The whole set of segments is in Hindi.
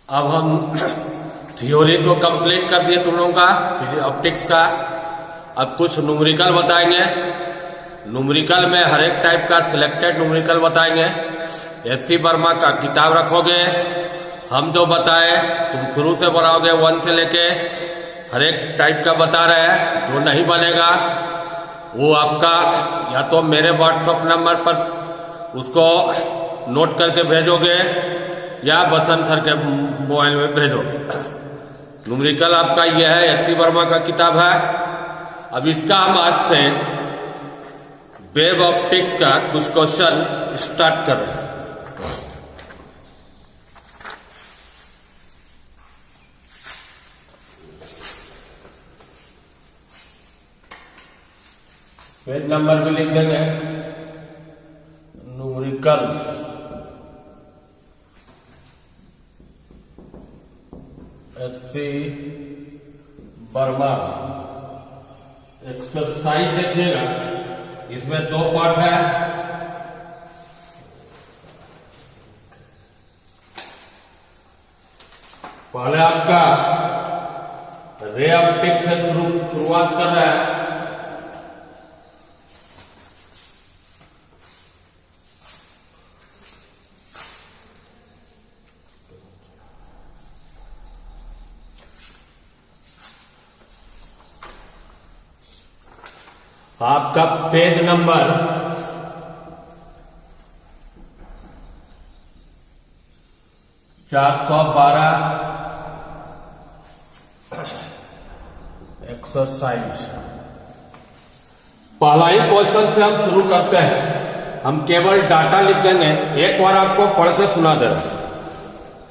अब हम थ्योरी तो कंप्लीट कर दिए तुम लोगों का ऑप्टिक्स का। अब कुछ न्यूमेरिकल बताएंगे। न्यूमेरिकल में हर एक टाइप का सिलेक्टेड न्यूमेरिकल बताएंगे। एससी वर्मा का किताब रखोगे, हम जो बताए तुम शुरू से बनाओगे 1 से लेके हर एक टाइप का बता रहे हैं। जो नहीं बनेगा वो आपका या तो मेरे व्हाट्सएप नंबर पर उसको नोट करके भेजोगे या बसंत सर के मोबाइल में भेजोगे। न्यूमेरिकल आपका यह है, एससी वर्मा का किताब है। अब इसका हम आज से वेव ऑप्टिक्स का कुछ क्वेश्चन स्टार्ट कर रहे हैं। पेज नंबर भी लिख देंगे। न्यूमेरिकल एससी वर्मा एक्सरसाइज देखिएगा। इसमें 2 पार्ट है। पहले आपका रे ऑप्टिक्स से शुरुआत कर रहा है। आपका पेज नंबर 412 एक्सरसाइज। पहला ही क्वेश्चन से हम शुरू करते हैं। हम केवल डाटा लिख देंगे, एक बार आपको पढ़ के सुना दे रहा हूं।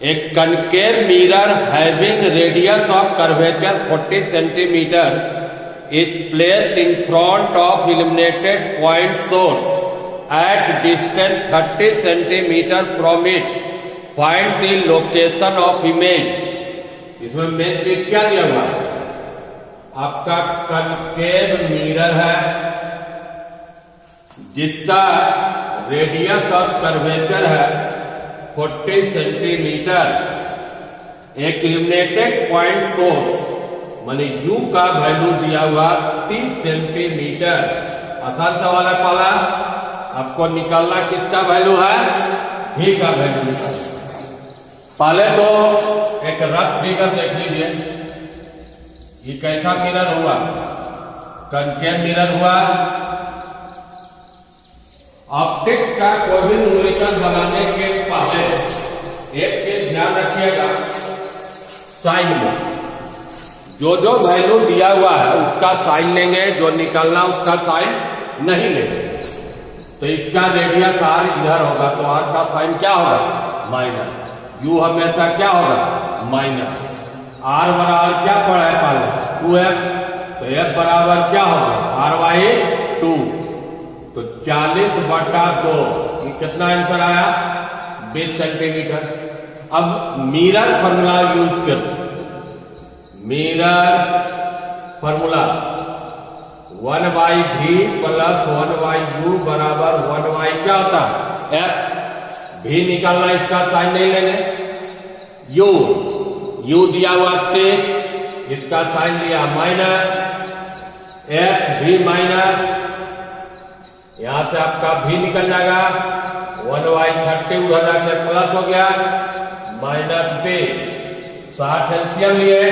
एक concave mirror having radius of curvature 40 centimetre is placed in front of illuminated point source at distance 30 centimeter from it. Find the location of image. इसमें मेन चीज क्या दिया हुआ है? आपका कनकेव मिरर है जिसका रेडियस ऑफ कर्वेचर है 40 सेंटीमीटर। एक इल्यूमिनेटेड पॉइंट सोर्स माने U का वैल्यू दिया हुआ 30 सेंटीमीटर। आसान सवाल है। पहला आपको निकालना किसका वैल्यू है? V का वैल्यू निकालना। पहले तो एक रफ फिगर देख लीजिए। ये कैसा मिरर हुआ? कनकेव मिरर हुआ। ऑप्टिक्स का कोई भी न्यूमेरिकल बनाने के पहले एक चीज ध्यान रखिएगा, साइन में जो जो वैल्यू दिया हुआ है उसका साइन लेंगे, जो निकालना उसका साइन नहीं लेंगे। तो इसका रेडियस R इधर होगा तो R का साइन क्या होगा? माइनस। U हमेशा क्या होगा? माइनस। R बराबर क्या पड़ा है पहले? 2F। तो F बराबर क्या होगा? R/2। तो 40/2। ये कितना आंसर आया? 20 सेंटीमीटर। अब मिरर फॉर्मूला यूज कर, mirror formula 1/v plus 1/u बराबर 1/, क्या होता है? f। v निकालना, इसका साइन नहीं लेंगे। u दिया हुआ 30, इसका साइन लिया माइनस। f v माइनस, यहां से आपका v निकल जाएगा 1/30 उधर जाकर प्लस हो गया -20। 60 एलसीएम लिए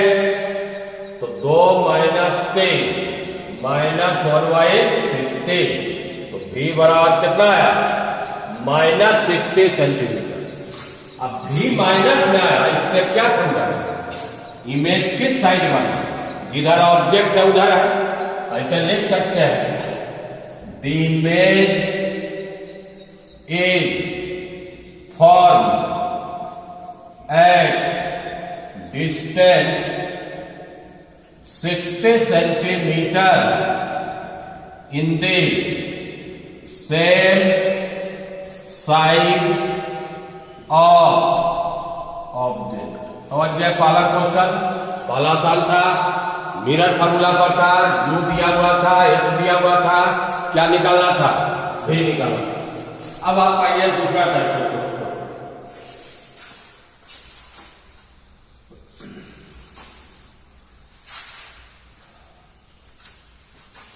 तो 2 - 3 -1/60। तो v बराबर कितना है? -60 सेंटीमीटर। अब v माइनस में आया, इससे क्या समझा? इमेज किस साइड बना? जिधर ऑब्जेक्ट है उधर है। ऐसे लिख सकते हैं, the image is form at distance 60 centimetre in the same side of object. समझ गए? पहला क्वेश्चन पहला साल था, मिरर फॉर्मूला पर था, U दिया हुआ था, F दिया हुआ था, क्या निकालना था? V निकालना था। अब आप आइए दूसरा टाइप।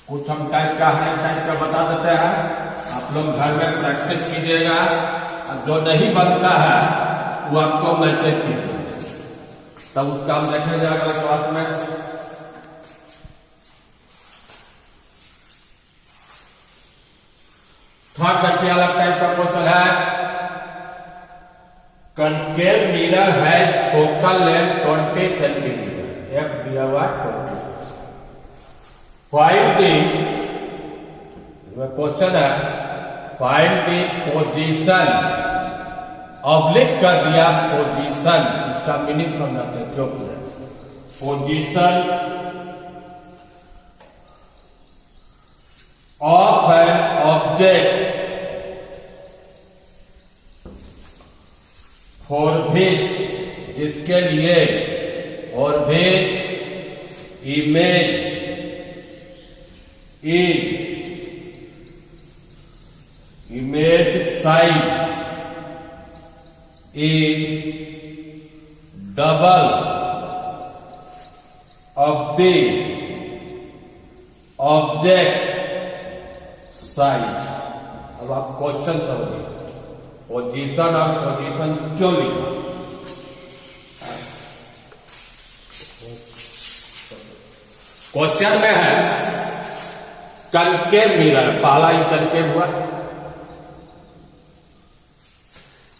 कुछ हम टाइप का हर टाइप का बता देते हैं, आप लोग घर में प्रैक्टिस कीजिएगा। और जो नहीं बनता है वो आपको मैसेज कीजिए, तब उसका हम देखेंगे अगला क्लास में। थर्ड करके अलग टाइप का क्वेश्चन है, कनकेव मिरर है फोकल लेंथ 20 सेंटीमीटर, एफ दिया हुआ 20। फाइंड दी, क्वेश्चन है फाइंड दी पोजीशन, ऑब्लिक कर दिया पोजीशन, इसका मीनिंग समझाते हैं क्यों किया। Position of an object forbid, जिसके लिए forbid image image size is double of the object size. अब आप क्वेश्चन समझिए, पोजीशन और पोजीशन क्यों लिखा। क्वेश्चन में है कनकेव मिरर, पहला ही कनकेव हुआ,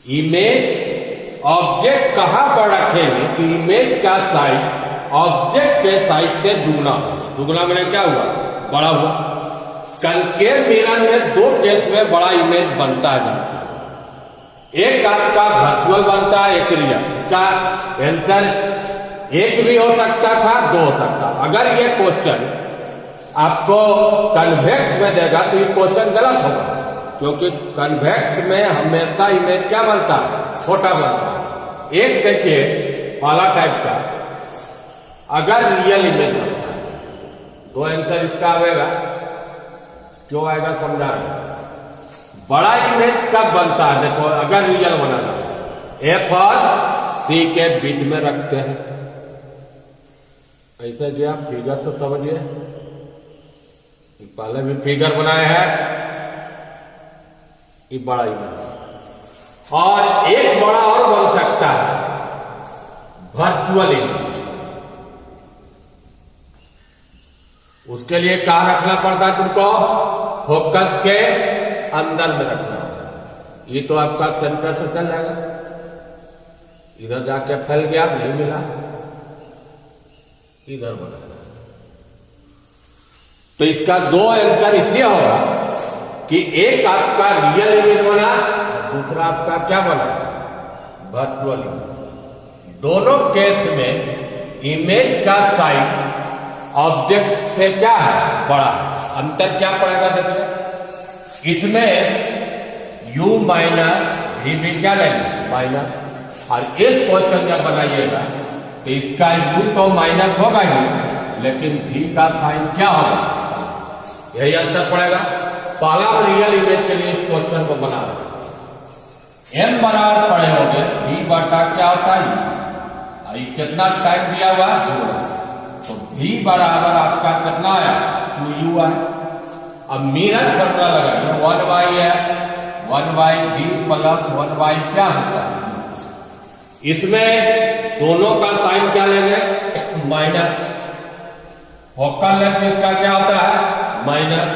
इमेज ऑब्जेक्ट कहां पर रखेंगे कि इमेज का साइज ऑब्जेक्ट के साइज से दुगना, दुगना मैंने क्या हुआ, बड़ा हुआ। कनकेव मिरर में दो केस में बड़ा इमेज बनता है, एक आपका वर्चुअल बनता है, एक रियल। इसका आंसर एक भी हो सकता था, दो हो सकता। अगर ये क्वेश्चन आपको कन्वेक्स में देगा तो ये क्वेश्चन गलत होगा, क्योंकि कन्वेक्स में हमेशा इमेज क्या बनता है, छोटा बनता है। एक देखिए पहला टाइप का, अगर रियल इमेज बनता है तो आंसर इसका आएगा, क्यों आएगा समझा रहे। बड़ा इमेज कब बनता है, देखो अगर रियल बनाना एफ और सी के बीच में रखते हैं, ऐसे जो आप फिगर से समझिए, पहले भी फिगर बनाए हैं, ये बड़ा इमेज। और एक बड़ा और बन सकता है वर्चुअल इमेज, उसके लिए कहां रखना पड़ता है तुमको, फोकस के अंदर में रखना होगा। ये तो आपका सेंटर से चल जाएगा, इधर जाके फैल गया, नहीं मिला, इधर बना। तो इसका दो आंसर इसलिए होगा कि एक आपका रियल इमेज बना, दूसरा आपका क्या बना, वर्चुअल इमेज। दोनों केस में इमेज का साइज ऑब्जेक्ट से क्या है, बड़ा। अंतर क्या पड़ेगा देखिए, इसमें u माइनस भी क्या लेंगे, माइनस। और इस क्वेश्चन जब बनाइएगा तो इसका u तो माइनस होगा ही, लेकिन v का साइन क्या होगा, यही आंसर पड़ेगा। पहला रियल इमेज के लिए इस क्वेश्चन को बना रहे m बराबर पड़े होंगे v बटा क्या होता है, कितना टाइम दिया हुआ है, तो v बराबर आपका कितना आया, 2u है। अब मिरर फॉर्मूला लगाइए, 1y है, 1/v प्लस 1y क्या होता है, इसमें दोनों का साइन क्या लेंगे, माइनस। फोकल लेंथ इसका क्या होता है, माइनस।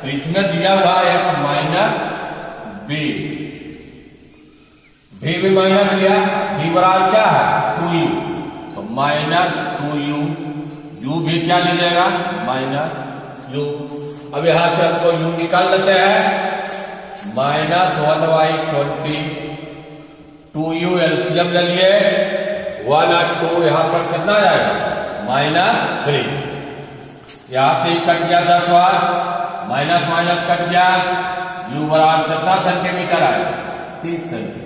तो इसमें दिया हुआ है माइनस b, v भी माइनस लिया, v बराबर क्या है, 2u, तो माइनस 2u, u भी क्या लीजिएगा, माइनस u। अब यहां से हमको u निकाल लेते हैं, माइनस 1/20, 2u एलसीएम ले लिए, 1 और 2 यहां पर कितना जाएगा, -3। यहां से कट गया 10 बार, माइनस माइनस कट गया, u बराबर कितना सेंटीमीटर आएगा, 30 सेंटीमीटर।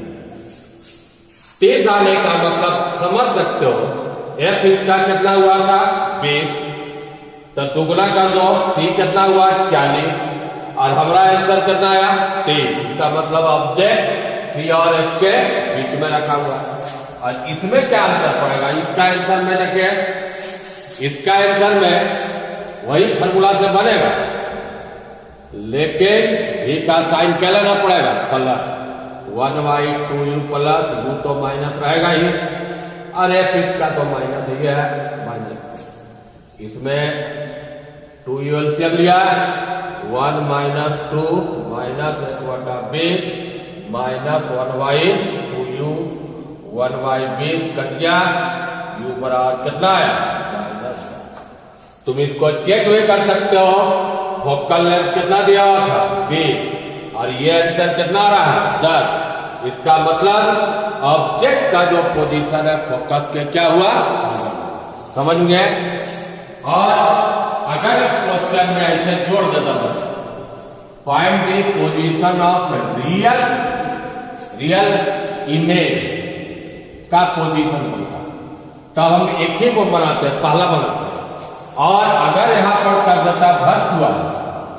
30 आने का मतलब समझ सकते हो, f इसका कितना हुआ था, 20, तो दुगुना कर दो, सी कितना हुआ, 40, और हमारा आंसर कितना आया, 30। इसका मतलब ऑब्जेक्ट सी और एफ के बीच में रखा हुआ। और इसमें क्या आंसर पड़ेगा, इसका आंसर में रखे, इसका आंसर में वही फॉर्मूला से बनेगा, लेकिन v का साइन क्या लेना पड़ेगा, प्लस 1/2u प्लस u तो माइनस रहेगा ही, और f इसका तो माइनस ही है, माइनस इसमें 2u एलसीएम लिया, 1 minus 2 minus 1/20 minus 1/2u 1/20 cut गया, u बराबर कितना है माइनस। तुम इसको चेक भी कर सकते हो, फोकल लेंथ कितना दिया हुआ था 20 और ये आंसर कितना आ रहा है 10। इसका मतलब ऑब्जेक्ट का जो पोजीशन है फोकस के क्या हुआ, समझ गए। और अगर इस क्वेश्चन में ऐसे जोड़ देता बस, find the position of real image का पोजीशन बनता, तो हम एक ही को बनाते हैं, पहला बनाते हैं। और अगर यहां पर कर देता भर्त हुआ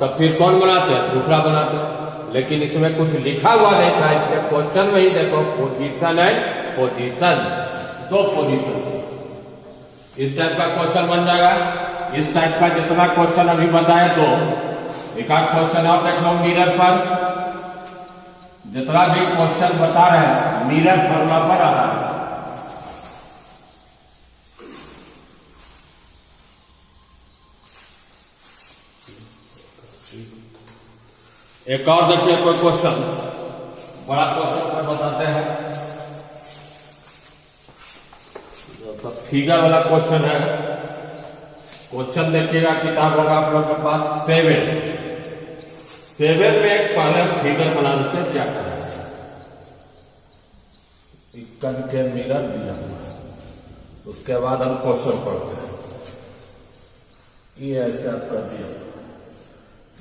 तो फिर कौन बनाते हैं, दूसरा बनाते हैं। लेकिन इसमें कुछ लिखा हुआ नहीं था, इसलिए क्वेश्चन में ही देखो पोजीशन है, पोजीशन दो पोजीशन, इस टाइप का क्वेश्चन बन जाएगा। इस टाइप का जितना क्वेश्चन अभी बताए तो एक आध क्वेश्चन आप देख लो मिरर पर, जितना भी क्वेश्चन बता रहे हैं मिरर फॉर्मूला पर आ रहा है। एक और देखिए कोई क्वेश्चन, बड़ा क्वेश्चन पर बताते हैं, तो फिगर वाला क्वेश्चन है। क्वेश्चन देखिएगा, किताब होगा आप लोग के पास 7 में एक पहले फिगर बनाने से क्या करें, इक्कन के मिरर दिया हुआ है, उसके बाद हम क्वेश्चन पढ़ते हैं। ये ऐसे आपका दिया,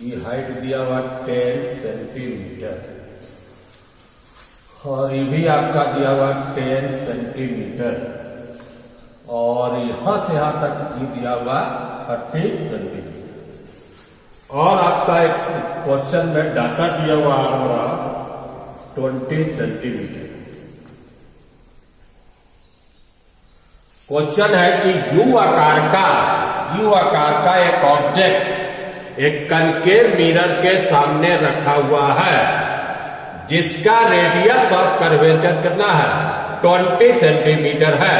ये हाइट दिया हुआ 10 सेंटीमीटर और ये भी आपका दिया हुआ 10 सेंटीमीटर और यहां से यहां तक ये दिया हुआ 30 सेंटीमीटर और आपका एक क्वेश्चन में डाटा दिया हुआ हमारा 20 सेंटीमीटर। क्वेश्चन है कि यू आकार का एक ऑब्जेक्ट एक कनकेव मिरर के सामने रखा हुआ है, जिसका रेडियस ऑफ कर्वेचर कितना है 20 सेंटीमीटर है।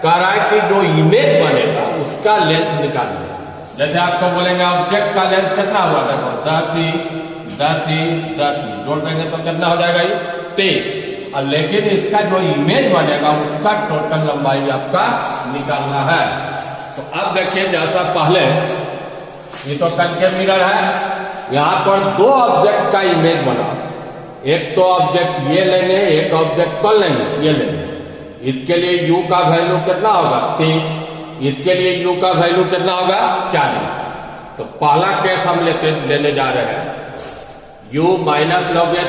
कह रहा है कि जो इमेज बनेगा उसका लेंथ निकालिए। जैसे आपको बोलेंगे ऑब्जेक्ट का लेंथ कितना हुआ, देखो 10 जोड़ देंगे तो कितना हो जाएगा ये 23, और लेकिन इसका जो इमेज बनेगा उसका टोटल लंबाई आपका निकालना है। तो अब देखिए, जैसा पहले ये तो कनकेव मिरर है, यहां पर दो ऑब्जेक्ट का इमेज बना, एक तो ऑब्जेक्ट ये लेंगे, एक ऑब्जेक्ट कौन लेंगे, ये लेंगे। इसके लिए u का वैल्यू कितना होगा 30, इसके लिए u का वैल्यू कितना होगा 40। तो पहला केस हम लेने जा रहे हैं, u माइनस लोगे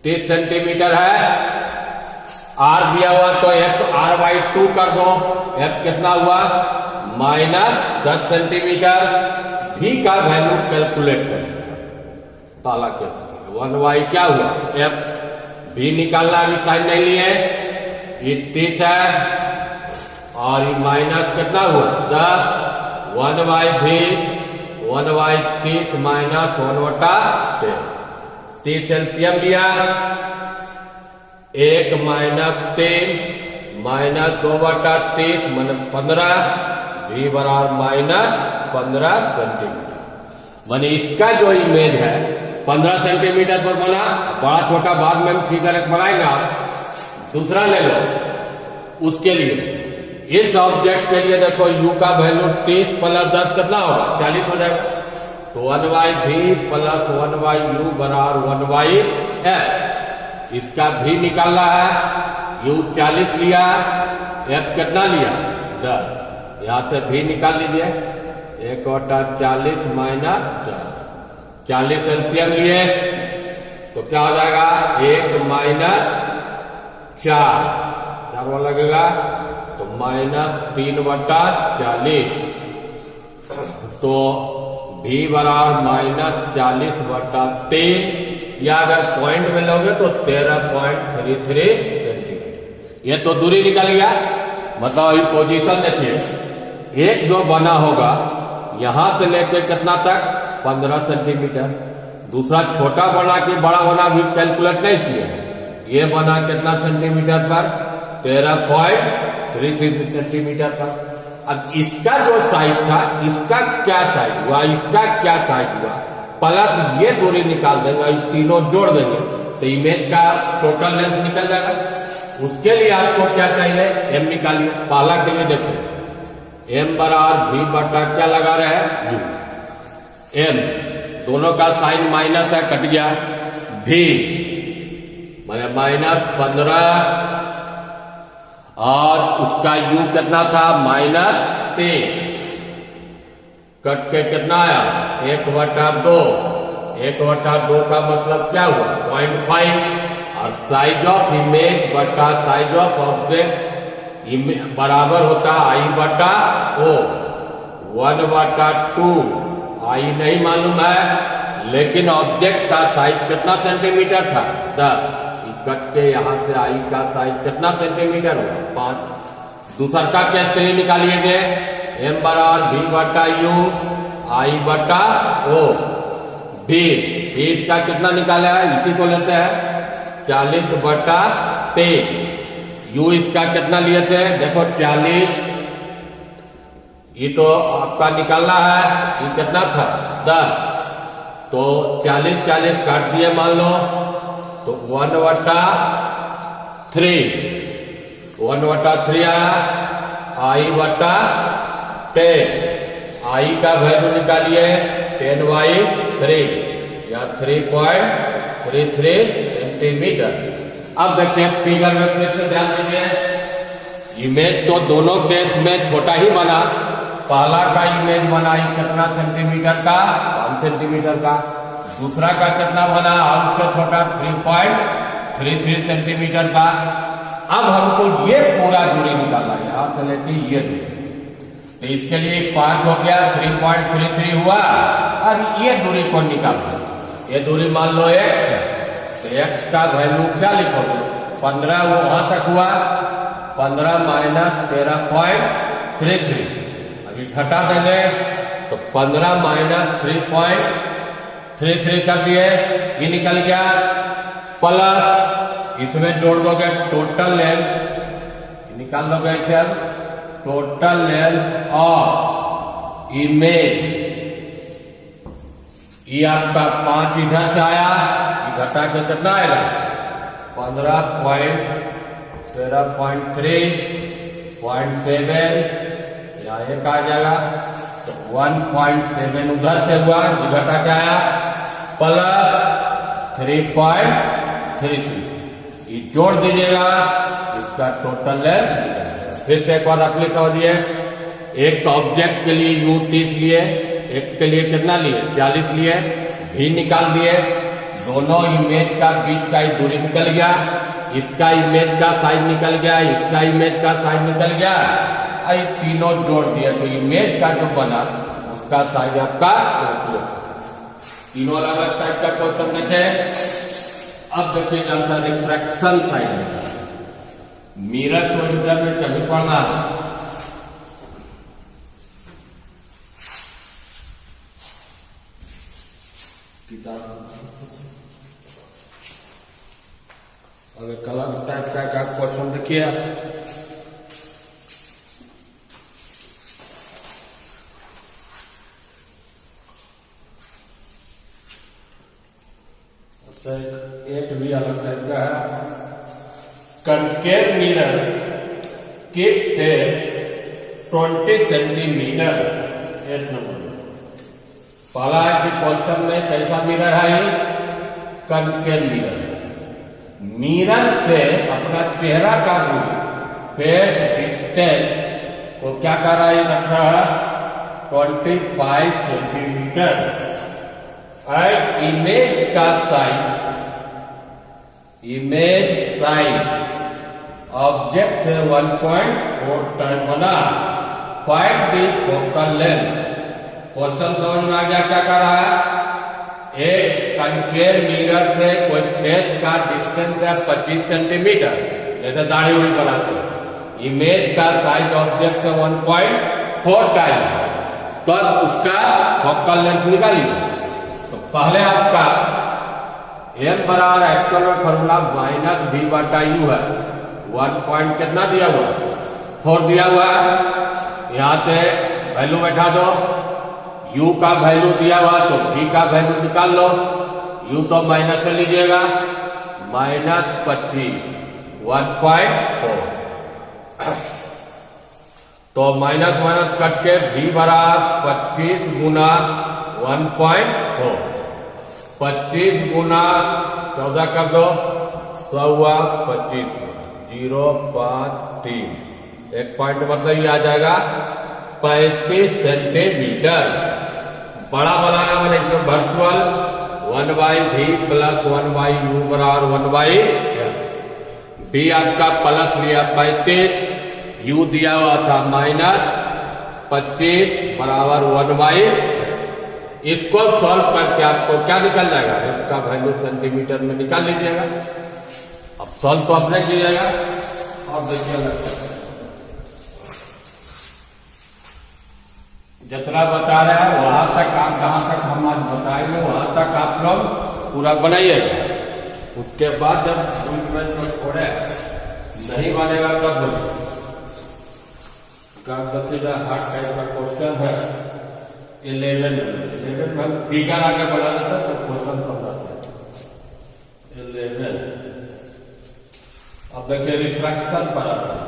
30 सेंटीमीटर है, r दिया हुआ तो f r/2 कर दो, f कितना हुआ -10 सेंटीमीटर। v का वैल्यू कैलकुलेट करें, पहला केस 1y क्या हुआ f, v निकालना अभी साइन नहीं लिए, ये 30 है और ये माइनस कितना हुआ 10, 1/30 माइनस 1/10, 30 एलसीएम लिया, 1 माइनस 3 माइनस 2/30 माइनस 15, v बराबर -15 सेंटीमीटर। माने इसका जो इमेज है 15 सेंटीमीटर पर बना, बड़ा छोटा बाद में हम फिगर एक बनाएंगे, आप दूसरा ले लो। उसके लिए इस ऑब्जेक्ट के लिए देखो u का वैल्यू 30 प्लस 10 कितना होगा 40 हो जाएगा, तो 1/v प्लस 1/u बराबर 1/f। इसका v निकालना है, u 40 लिया, f कितना लिया 10, यहां से v निकाल लीजिए, 1/40 माइनस 10, 40 एलसीएम लिए तो क्या हो जाएगा 1 माइनस 4 वो लगेगा, तो -3/40, तो v बराबर -40/3, या अगर पॉइंट में लोगे तो 13.33 सेंटीमीटर। ये तो दूरी निकल गया। मतलब अभी पोजीशन देखिए, एक जो बना होगा यहां से लेके कितना तक 15 सेंटीमीटर, दूसरा छोटा बना कि बड़ा बना भी कैलकुलेट नहीं किए। ये बना कितना सेंटीमीटर पर 13.33 सेंटीमीटर पर। अब इसका जो साइड था इसका क्या साइड हुआ, इसका क्या साइड हुआ, प्लस ये दूरी निकाल देंगे, तीनों जोड़ देंगे तो इमेज का टोटल लेंथ निकल जाएगा। उसके लिए आपको क्या चाहिए, एम निकालिए। पहला के लिए देखो एम बराबर भी बटा क्या लगा रहे हैं यू, एम दोनों का साइन माइनस है, कट गया, भी मैंने -15 और उसका यू कितना था -3, कट के कितना आया 1/2, 1/2 का मतलब क्या हुआ 0.5, और साइज ऑफ इमेज बटा साइज ऑफ ऑब्जेक्ट बराबर होता I/O, 1/2। आई नहीं मालूम है लेकिन ऑब्जेक्ट का साइज कितना सेंटीमीटर था 10, कट के यहां से आई का साइज कितना सेंटीमीटर हुआ 5। दूसरा का केस के लिए निकालिए, एम बराबर भी बटा यू I/O, भी इसका कितना निकाला है, इसी को लेते हैं 40/3, यू इसका कितना लिए थे देखो 40, ये तो आपका निकालना है, ये कितना था 10, तो 40 काट दिए मान लो तो 1/3 आया, I/10, आई का वैल्यू निकालिए 10/3 या 3.33 सेंटीमीटर। अब देखते हैं फिगर में फिर से ध्यान दीजिए, इमेज तो दोनों केस में छोटा ही बना। पहला का इमेज बना कितना सेंटीमीटर का 1 सेंटीमीटर का, दूसरा का कितना बना हमसे छोटा 3.33 सेंटीमीटर का। अब हमको ये पूरा दूरी निकालना है, यहां से लेके ये दूरी, तो इसके लिए 5 हो गया, 3.33 हुआ, और ये दूरी को निकालना, ये दूरी मान लो x, तो x का वैल्यू क्या लिखोगे 15, वो वहां तक हुआ 15 - 13.33, अभी घटा देंगे तो 15 - 3.33 कर दिए, ये निकल गया, प्लस इसमें जोड़ दोगे टोटल लेंथ, निकाल दोगे इसे, टोटल लेंथ ऑफ इमेज, ये आपका 5 इधर से आया, घटा के कितना आएगा 13.7 या एक आ जाएगा, तो 1.7 उधर से हुआ, ये घटा के आया, प्लस 3.33, ये जोड़ दीजिएगा, इसका टोटल लेंथ। फिर से एक बार रखने समझिए, एक ऑब्जेक्ट के लिए यू 30 लिए, एक के लिए कितना लिए 40 लिए, भी निकाल दिए, दोनों इमेज का बीच का दूरी निकल गया, इसका इमेज का साइज निकल गया, इसका इमेज का साइज निकल गया, ये तीनों जोड़ दिए तो इमेज का जो बना उसका साइज आपका तीनों अलग अलग साइज का क्वेश्चन देखे। अब देखिए जानता रिफ्रैक्शन साइड, मिरर को मिरर में कभी पढ़ना है, अगर कलर टाइप का क्वेश्चन देखिए, एक भी अलग टाइप का है, कनकेव मिरर की फेस 20 सेंटीमीटर। एक नंबर पहला है कि क्वेश्चन में कैसा मिरर है, कनकेव मिरर, मिरर से अपना चेहरा का दूरी फेस डिस्टेंस को क्या कर रहा है, रख रहा है 25 सेंटीमीटर, और इमेज का साइज, इमेज साइज ऑब्जेक्ट से 1.4 टाइम बना, find the focal length. Question समझ में आ गया क्या कर रहा है, एक कनकेव मिरर से कोई फेस का डिस्टेंस है 25 सेंटीमीटर, जैसे दाढ़ी उड़ी बनाते हैं, इमेज का साइज ऑब्जेक्ट से 4 टाइम, तो उसका फोकल लेंथ निकालिए। तो पहले आपका एन बराबर एक्चुअल में फॉर्मूला -v/u है। 1 पॉइंट कितना दिया हुआ है? 4 दिया हुआ है। यहां से वैल्यू बैठा दो, u का वैल्यू दिया हुआ तो v का वैल्यू निकाल लो। u तो माइनस से लीजिएगा, -25 1.4, तो माइनस माइनस कट के v बराबर 25 गुना 1.4, 25 गुना 14 कर दो, 125 0.3, एक पॉइंट मतलब ये आ जाएगा 35 सेंटीमीटर। बड़ा बनाना मैंने इसमें वर्चुअल 1/v प्लस 1/u बराबर 1/l। v आपका प्लस लिया 35, u दिया हुआ था -25 बराबर 1/l। इसको सॉल्व करके आपको क्या निकल जाएगा? f का वैल्यू सेंटीमीटर में निकाल लीजिएगा। अब सॉल्व तो अपने कीजिएगा और देखिएगा जितना बता रहे हैं वहां तक आप जहां तक हम आज बताएंगे वहां तक आप लोग पूरा बनाइएगा। उसके बाद जब थोड़े नहीं बनेगा तब देखिएगा हार्ड टाइप का क्वेश्चन है 11 में फिगर आगे बढ़ा देता तो क्वेश्चन समझाते हैं 11। अब देखिए रिफ्रैक्शन पर आता है।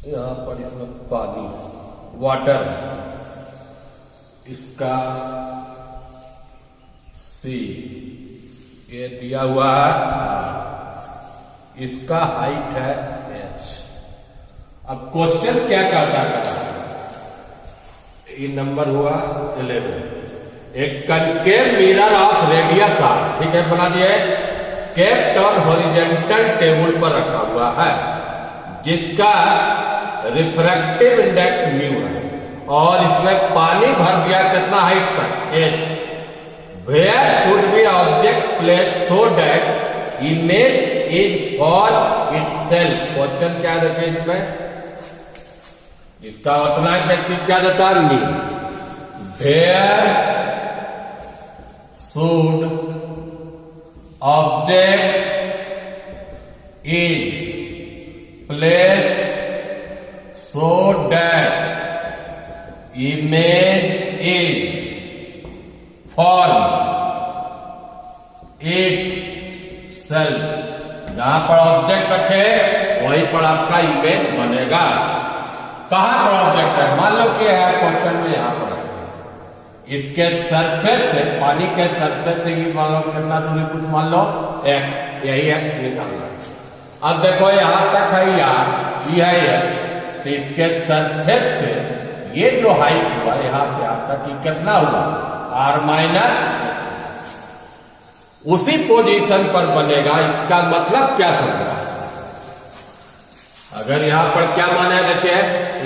यहां पर इसमें पानी वाटर, इसका सी ये दिया हुआ है, इसका हाइट है h। अब क्वेश्चन क्या कहता है? ये नंबर हुआ 11। एक concave mirror of radius R, ठीक है, बना दिए, केप्ट ऑन हॉरिजॉन्टल टेबल पर रखा हुआ है, जिसका रिफ्रैक्टिव इंडेक्स म्यू है, और इसमें पानी भर दिया कितना हाइट तक? h। Where should be object place so that image is for itself. Question क्या देखे इसमें? इसका उतना क्या देता है? Where should object is placed so that image is form itself. जहां पर ऑब्जेक्ट रखे वहीं पर आपका इमेज बनेगा। कहां पर ऑब्जेक्ट है? मान लो कि है क्वेश्चन में यहां पर इसके सरफेस से, पानी के सरफेस से ही मान लो कितना दूरी, कुछ मान लो x, यही x निकालना। अब देखो यहां तक है यार, ये है x, तो इसके सरफेस से ये जो हाइट हुआ यहां से यहां तक ये कितना हुआ? r-, उसी पोजीशन पर बनेगा। इसका मतलब क्या समझा? अगर यहां पर क्या माना है, देखिए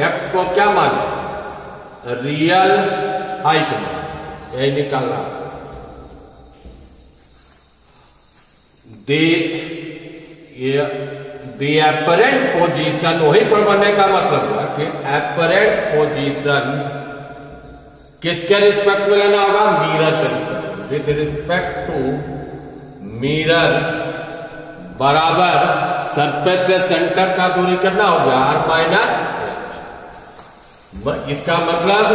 x को क्या माना? रियल हाइट में, यही निकालना। दी एपरेंट पोजीशन, वही पर बनने का मतलब हुआ कि एपरेंट पोजीशन किसके रिस्पेक्ट में लेना होगा? मिरर के respect. With respect to mirror बराबर सरफेस से सेंटर का दूरी कितना हो गया? r-h। इसका मतलब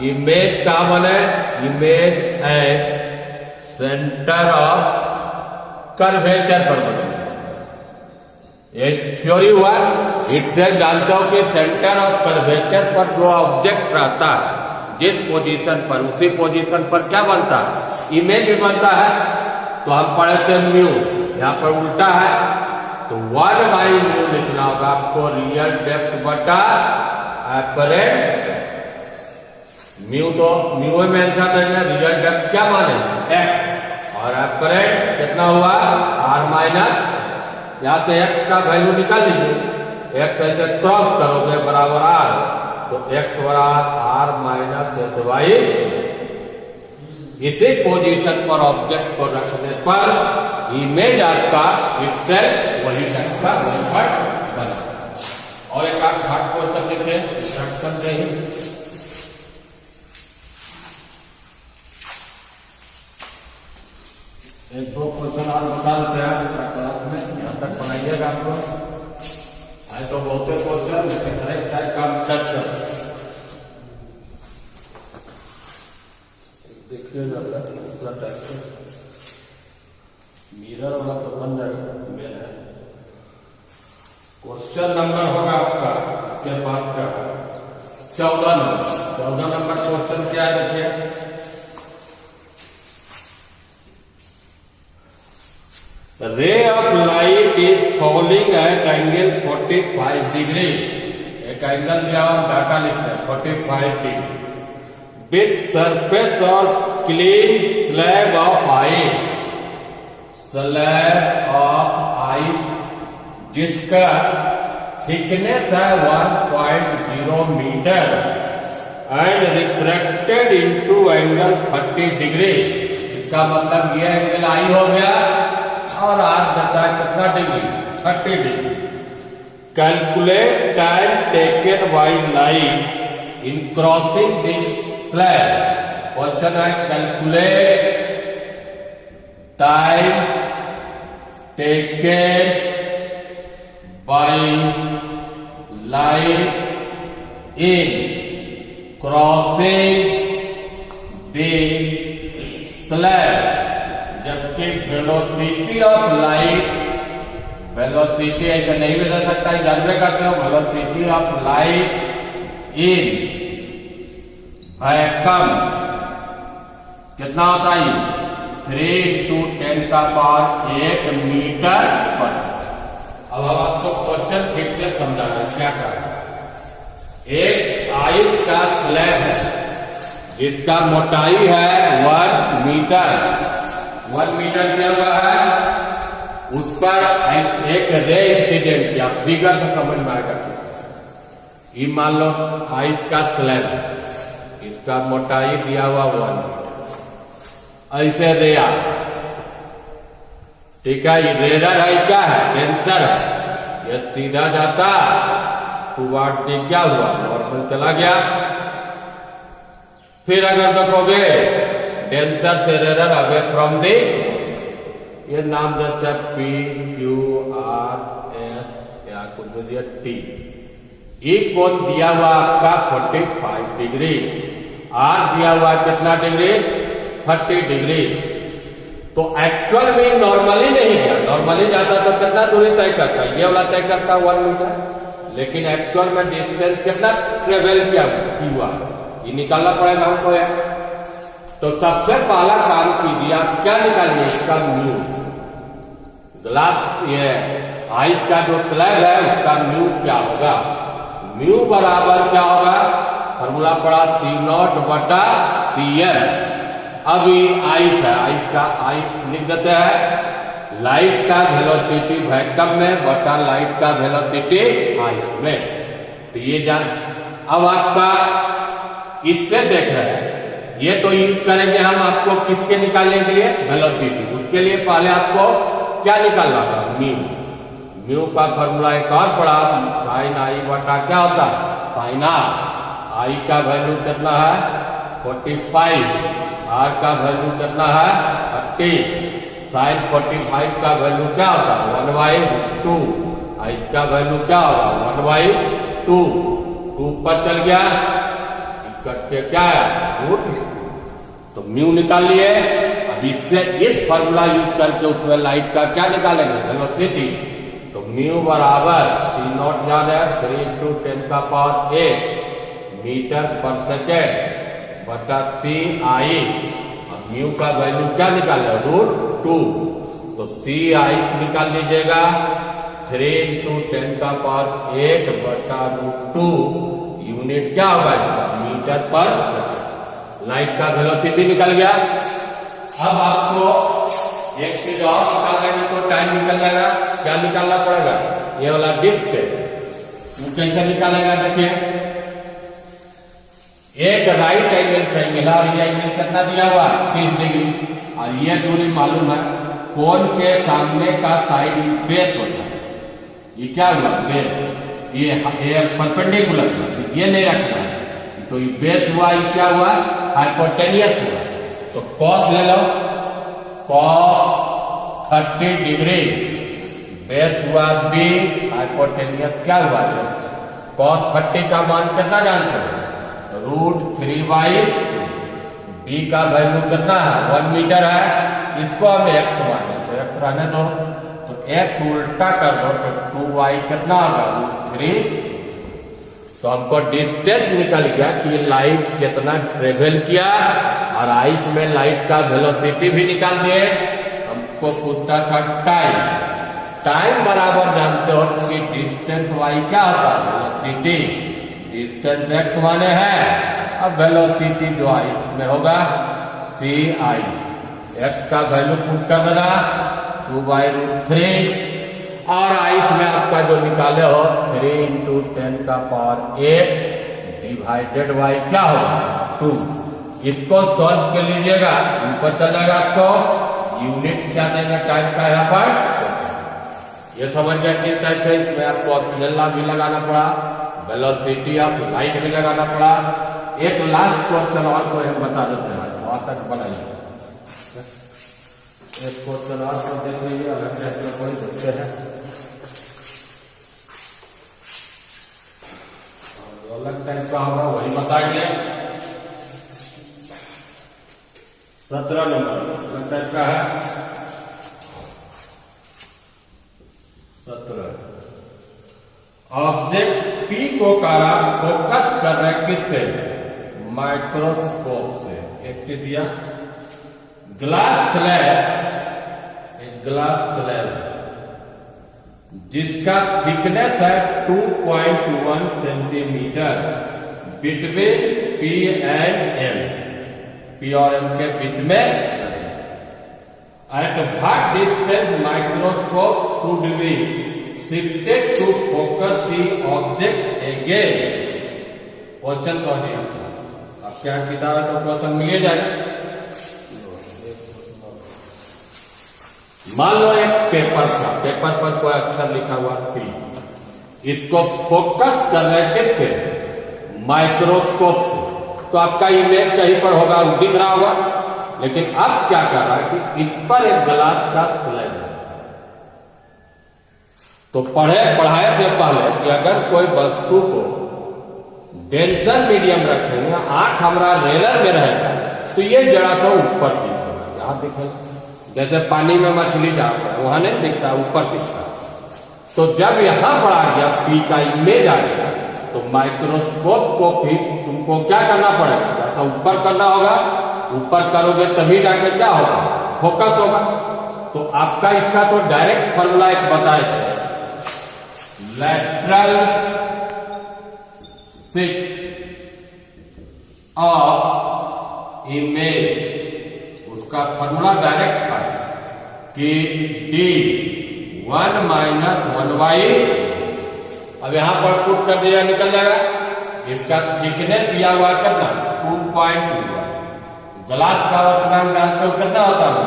इमेज का बने, image at centre of curvature पर बने। ये थ्योरी हुआ। इससे जानते हो कि सेंटर ऑफ कर्वेचर पर जो ऑब्जेक्ट रहता है जिस पोजीशन पर, उसी पोजीशन पर क्या बनता है? इमेज भी बनता है। तो हम पढ़े थे म्यू, यहां पर उल्टा है, तो 1/म्यू लिखना होगा आपको, रियल डेप्थ बटा एपरेंट। म्यू तो म्यू में आंसर देंगे, रियल डेप्थ क्या माने? x, और एपरेंट कितना हुआ? r-। यहां से x का वैल्यू निकाल लीजिए, x ऐसे क्रॉस करोगे बराबर r, तो x बराबर r-hy। इसी पोजीशन पर ऑब्जेक्ट को रखने पर इमेज आपका पिक्सल वही का बना। और एक आप घाट क्वेश्चन देखे इंस्ट्रक्शन से ही एक दो क्वेश्चन और बता देते हैं क्लास में, यहाँ तक बनाइएगा आप लोग। आए तो बहुत क्वेश्चन लेकिन हर एक टाइप का सेट कर देखिएगा दूसरा टाइप का मिरर वाला तो बन जाएगा मेरा। क्वेश्चन नंबर होगा आपका के बाद का 14 नंबर क्वेश्चन क्या है देखिए। Ray of light is falling at angle 45 degree. एक एंगल दिया हम डाटा लिखते हैं 45 degree with surface of clean slab of ice. Slab of ice जिसका थिकनेस है 1.0 metre and refracted into angle 30 degree. इसका मतलब यह एंगल आई हो गया और आज देता है कितना degree 30 degree. Calculate time taken by light in crossing this slab. Question है calculate time taken by light in crossing the slab. जबकि वेलोसिटी ऑफ लाइट, वेलोसिटी ऐसे नहीं भी रह सकता है, जानवे करते हो velocity of light in vacuum कितना होता है 3 × 10⁸ मीटर पर। अब हम आपको क्वेश्चन ठीक से समझाना क्या कर। एक आइस का स्लैब है जिसका मोटाई है 1 मीटर। 1 मीटर दिया हुआ है, उस पर एक रे इंसिडेंट किया। फिगर से समझ में आएगा। ये मान लो आइस का स्लैब है, इसका मोटाई दिया हुआ 1 मीटर। ऐसे रे आ, ठीक है, ये रेडर है क्या है सेंसर है। ये सीधा जाता टुवर्ड दी क्या हुआ नॉर्मल चला गया। फिर अगर देखोगे डेंसर से रेडर अवे फ्रॉम दी, ये नाम देते हैं PQRS या कुछ T। ये कोण दिया हुआ आपका 45 डिग्री, आर दिया हुआ कितना डिग्री 30 डिग्री। तो एक्चुअल में नॉर्मली नहीं गया, नॉर्मली जाता तो कितना दूरी तय करता, ये वाला तय करता 1 मीटर। लेकिन एक्चुअल में डिस्टेंस कितना ट्रेवल किया हुआ, ये निकालना पड़ेगा हमको। तो सबसे पहला काम कीजिए, आप क्या निकालिए इसका म्यू। ग्लास ये आइस का जो स्लैब है उसका म्यू क्या होगा, म्यू बराबर क्या होगा, फॉर्मूला पड़ा C0/CL। अभी आइस है, आइस का आइस लिख देते हैं लाइट का वेलोसिटी वैक्यूम में बटा लाइट का वेलोसिटी आइस में। तो ये जान, अब आपका इससे देख रहे हैं, ये तो यूज करेंगे हम आपको किसके निकालने के लिए वेलोसिटी। उसके लिए पहले आपको क्या निकालना था म्यू। म्यू का फॉर्मूला एक और पड़ा साइन आई बटा क्या होता है साइन आर। आई का वैल्यू कितना है 45, आर का वैल्यू कितना है 30। साइन 45 का वैल्यू क्या होता है 1/2। आई का वैल्यू क्या होगा 1/2। 2 पर चल गया करके क्या है रूट, तो म्यू निकाल लिए। अब इससे इस फॉर्मूला यूज करके उसमें लाइट का क्या निकालेंगे वेलोसिटी। तो म्यू बराबर C0 ज्यादा 3 × 10⁸ मीटर पर सेकेंड बटा CI। अब म्यू का वैल्यू क्या निकाले √2। तो CI निकाल लीजिएगा 3 × 10⁸ बटा √2। यूनिट क्या होगा इसका मीटर पर। लाइट का वेलोसिटी निकल गया। अब आपको एक चीज और निकालने तो टाइम निकल जाएगा। क्या निकालना पड़ेगा, ये वाला डिस्क है वो कैसे निकालेगा देखिए। एक राइट एंगल ट्रायंगल और ये एंगल कितना दिया हुआ 30 डिग्री और ये दूरी मालूम है कोन के सामने का साइड बेस होता है। ये क्या हुआ? बेस। ये परपेंडिकुलर हुआ, तो ये नहीं रखना है, तो ये बेस हुआ, ये क्या हुआ? हाइपोटेनियस हुआ। तो कॉस ले लो, कॉस 30 डिग्री, बेस हुआ बी, हाइपोटेनियस क्या हुआ? कॉस 30 का मान कितना जानते हो? √3/, बी का वैल्यू कितना है? 1 मीटर है, इसको हम एक्स माने, तो एक्स रहने दो, तो एक्स उल्टा कर दो तो 2y कितना होगा? √3। तो हमको डिस्टेंस निकल गया कि लाइट कितना ट्रेवल किया, और आइस में लाइट का वेलोसिटी भी निकाल दिए। हमको पूछता था टाइम, टाइम बराबर जानते हो कि डिस्टेंस y क्या होता है? वेलोसिटी। डिस्टेंस x माने है, अब वेलोसिटी जो आइस में होगा c i, x का वैल्यू पुट कर देना 2/√3, और आइस में आपका जो निकाले हो 3 × 10⁸ डिवाइडेड बाई क्या होगा? 2। इसको सॉल्व कर लीजिएगा, ऊपर चलेगा आपको यूनिट क्या देगा टाइम का यहाँ पर। ये समझ गया कि टाइप से इसमें आपको ऑक्सीजन भी लगाना पड़ा, वेलोसिटी ऑफ लाइट भी लगाना पड़ा। एक लास्ट क्वेश्चन और को हम बता देते हैं, वहां तक बनाइए। एक क्वेश्चन और को देख लीजिए, अलग टाइप में कोई देखते हैं, अलग टाइप का होगा वही बताइए। 17 नंबर अलग टाइप का है। 17 ऑब्जेक्ट P को कारा फोकस कर रहे किससे? माइक्रोस्कोप से। एक दिया ग्लास स्लैब, एक ग्लास स्लैब जिसका थिकनेस है 2.1 centimetre between P and M, P और M के बीच में। At what distance microscope should be shifted to focus the object again. Question sorry आपके यहाँ किताब का क्वेश्चन मिल जाए। मान लो एक पेपर था, पेपर पर कोई अक्षर लिखा हुआ P, इसको फोकस कर रहे किससे? माइक्रोस्कोप से। तो आपका इमेज कहीं पर होगा, दिख रहा होगा, लेकिन अब क्या कर रहा है कि इस पर एक ग्लास का स्लैब है। तो पढ़ाए थे पहले कि अगर कोई वस्तु को डेंसर मीडियम रखेंगे, आंख हमारा रेलर में रहेगा, तो ये जरा सा ऊपर दिखेगा, यहां दिखेगा। जैसे पानी में मछली जा रहा है, वहां नहीं दिखता, ऊपर दिखता। तो जब यहां पर आ गया P का इमेज आ गया, तो माइक्रोस्कोप को भी तुमको क्या करना पड़ेगा? तो ऊपर करना होगा, ऊपर करोगे तभी जाके क्या होगा? फोकस होगा। तो आपका इसका तो डायरेक्ट फॉर्मूला एक बताए थे, लेटरल शिफ्ट ऑफ इमेज, उसका फॉर्मूला डायरेक्ट था कि D1 - 1/। अब यहां पर पुट कर दिया, निकल जाएगा। इसका थिकनेस दिया हुआ कितना? 2.1। ग्लास का वर्तमान जानते हो कितना होता है?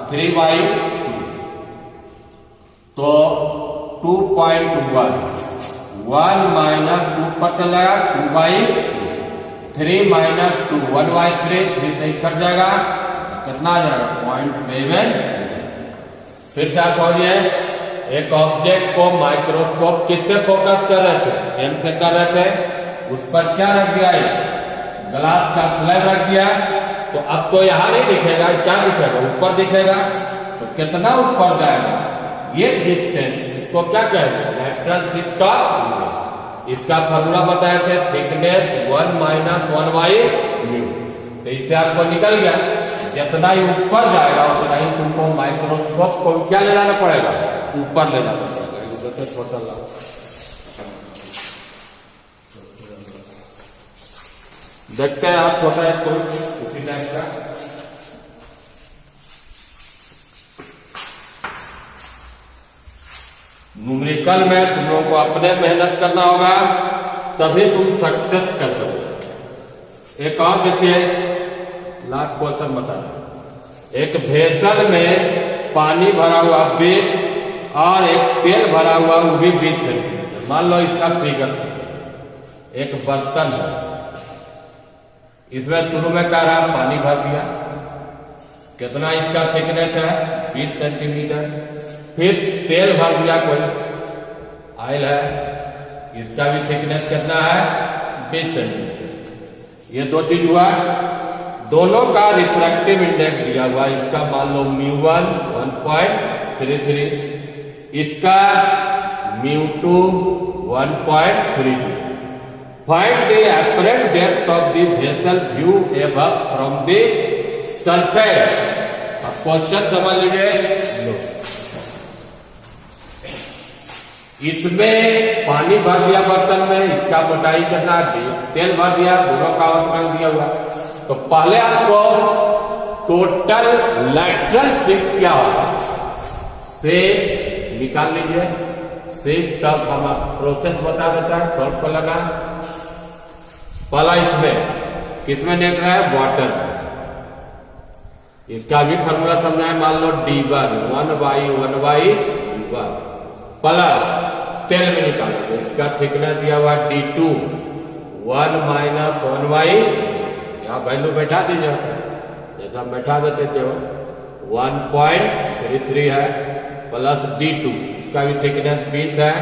3/2। तो 2.1 1 - 2 पर चलेगा 2/3, 3 - 2 1/3, 3 से कट जाएगा, कितना आ जाएगा? 0.7। फिर से आप समझिए, एक ऑब्जेक्ट को माइक्रोस्कोप किससे फोकस कर रहे थे? M से कर रहे थे। उस पर क्या रख दिया? ग्लास का स्लैब रख दिया। तो अब तो यहां नहीं दिखेगा, क्या दिखेगा? ऊपर दिखेगा। तो कितना ऊपर जाएगा? ये डिस्टेंस, इसको क्या कहेंगे? Lateral shift of. इसका फॉर्मूला बताए थे, थिकनेस 1 - 1/μ। तो इससे आपको निकल गया, जितना ही ऊपर जाएगा उतना ही तुमको माइक्रोस्कोप को क्या ले जाना पड़ेगा? ऊपर ले जाना पड़ेगा। छोटा ला देखते हैं आप, छोटा है कोई उसी टाइप का। न्यूमेरिकल में तुम लोगों को अपने मेहनत करना होगा, तभी तुम सक्सेस कर दोगे। एक और देखिए, लास्ट क्वेश्चन बता। एक वेसल में पानी भरा हुआ 20 और एक तेल भरा हुआ वो भी 20 सेंटीमीटर। मान लो इसका फिगर एक बर्तन है, इसमें शुरू में क्या रहा, पानी भर दिया, कितना इसका थिकनेस है 20 सेंटीमीटर। फिर तेल भर दिया, कोई ऑयल है, इसका भी थिकनेस कितना है 20 सेंटीमीटर। ये दो चीज हुआ, दोनों का रिफ्रैक्टिव इंडेक्स दिया हुआ, इसका मान लो μ1 1.33, इसका μ2 1.32। Find the apparent depth of the vessel view above from the surface। अब क्वेश्चन समझ लीजिए, इसमें पानी भर दिया बर्तन में, इसका मोटाई कितना, तेल भर दिया, दोनों का अनुपात दिया हुआ। तो पहले आपको टोटल लैटरल शिफ्ट क्या होगा से निकाल लीजिए, शिफ्ट तब हम प्रोसेस बता देता है, सॉल्व कर लेना। पहला इसमें किसमें देख रहा है, वाटर, इसका भी फॉर्मूला समझना है, मान लो D1 1/1/1 प्लस तेल में निकाला, इसका थिकनेस दिया हुआ D2 1 - 1/, यहाँ वैल्यू बैठा दीजिए, जैसा बैठा देते थे 1.33 है, प्लस D2, इसका भी थिकनेस 20 है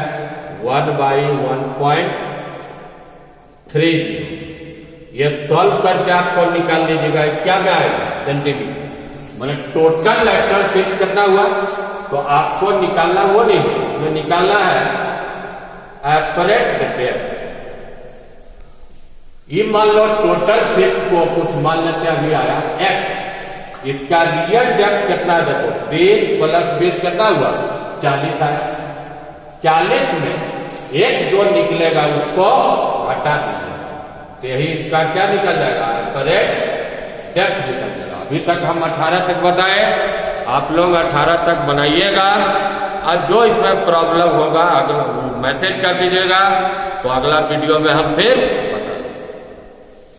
1/1.3। ये सॉल्व करके आपको निकाल लीजिएगा, क्या में आएगा सेंटीमीटर, मैंने टोटल लैटरल शिफ्ट कितना हुआ। तो आपको निकालना वो नहीं है, इसमें निकालना है एपरेंट डेप्थ। ये मान लो टोटल शिफ्ट को कुछ मान लेते हैं, अभी आया x, इसका रियल डेप्थ कितना, देखो 20 + 20 कितना हुआ 40 है, 40 में एक जो निकलेगा उसको हटा दीजिए, तो यही इसका क्या निकल जाएगा, एपरेंट डेप्थ निकल जाएगा। अभी तक हम 18 तक बताए, आप लोग 18 तक बनाइएगा, और जो इसमें प्रॉब्लम होगा अगला मैसेज कर दीजिएगा, तो अगला वीडियो में हम फिर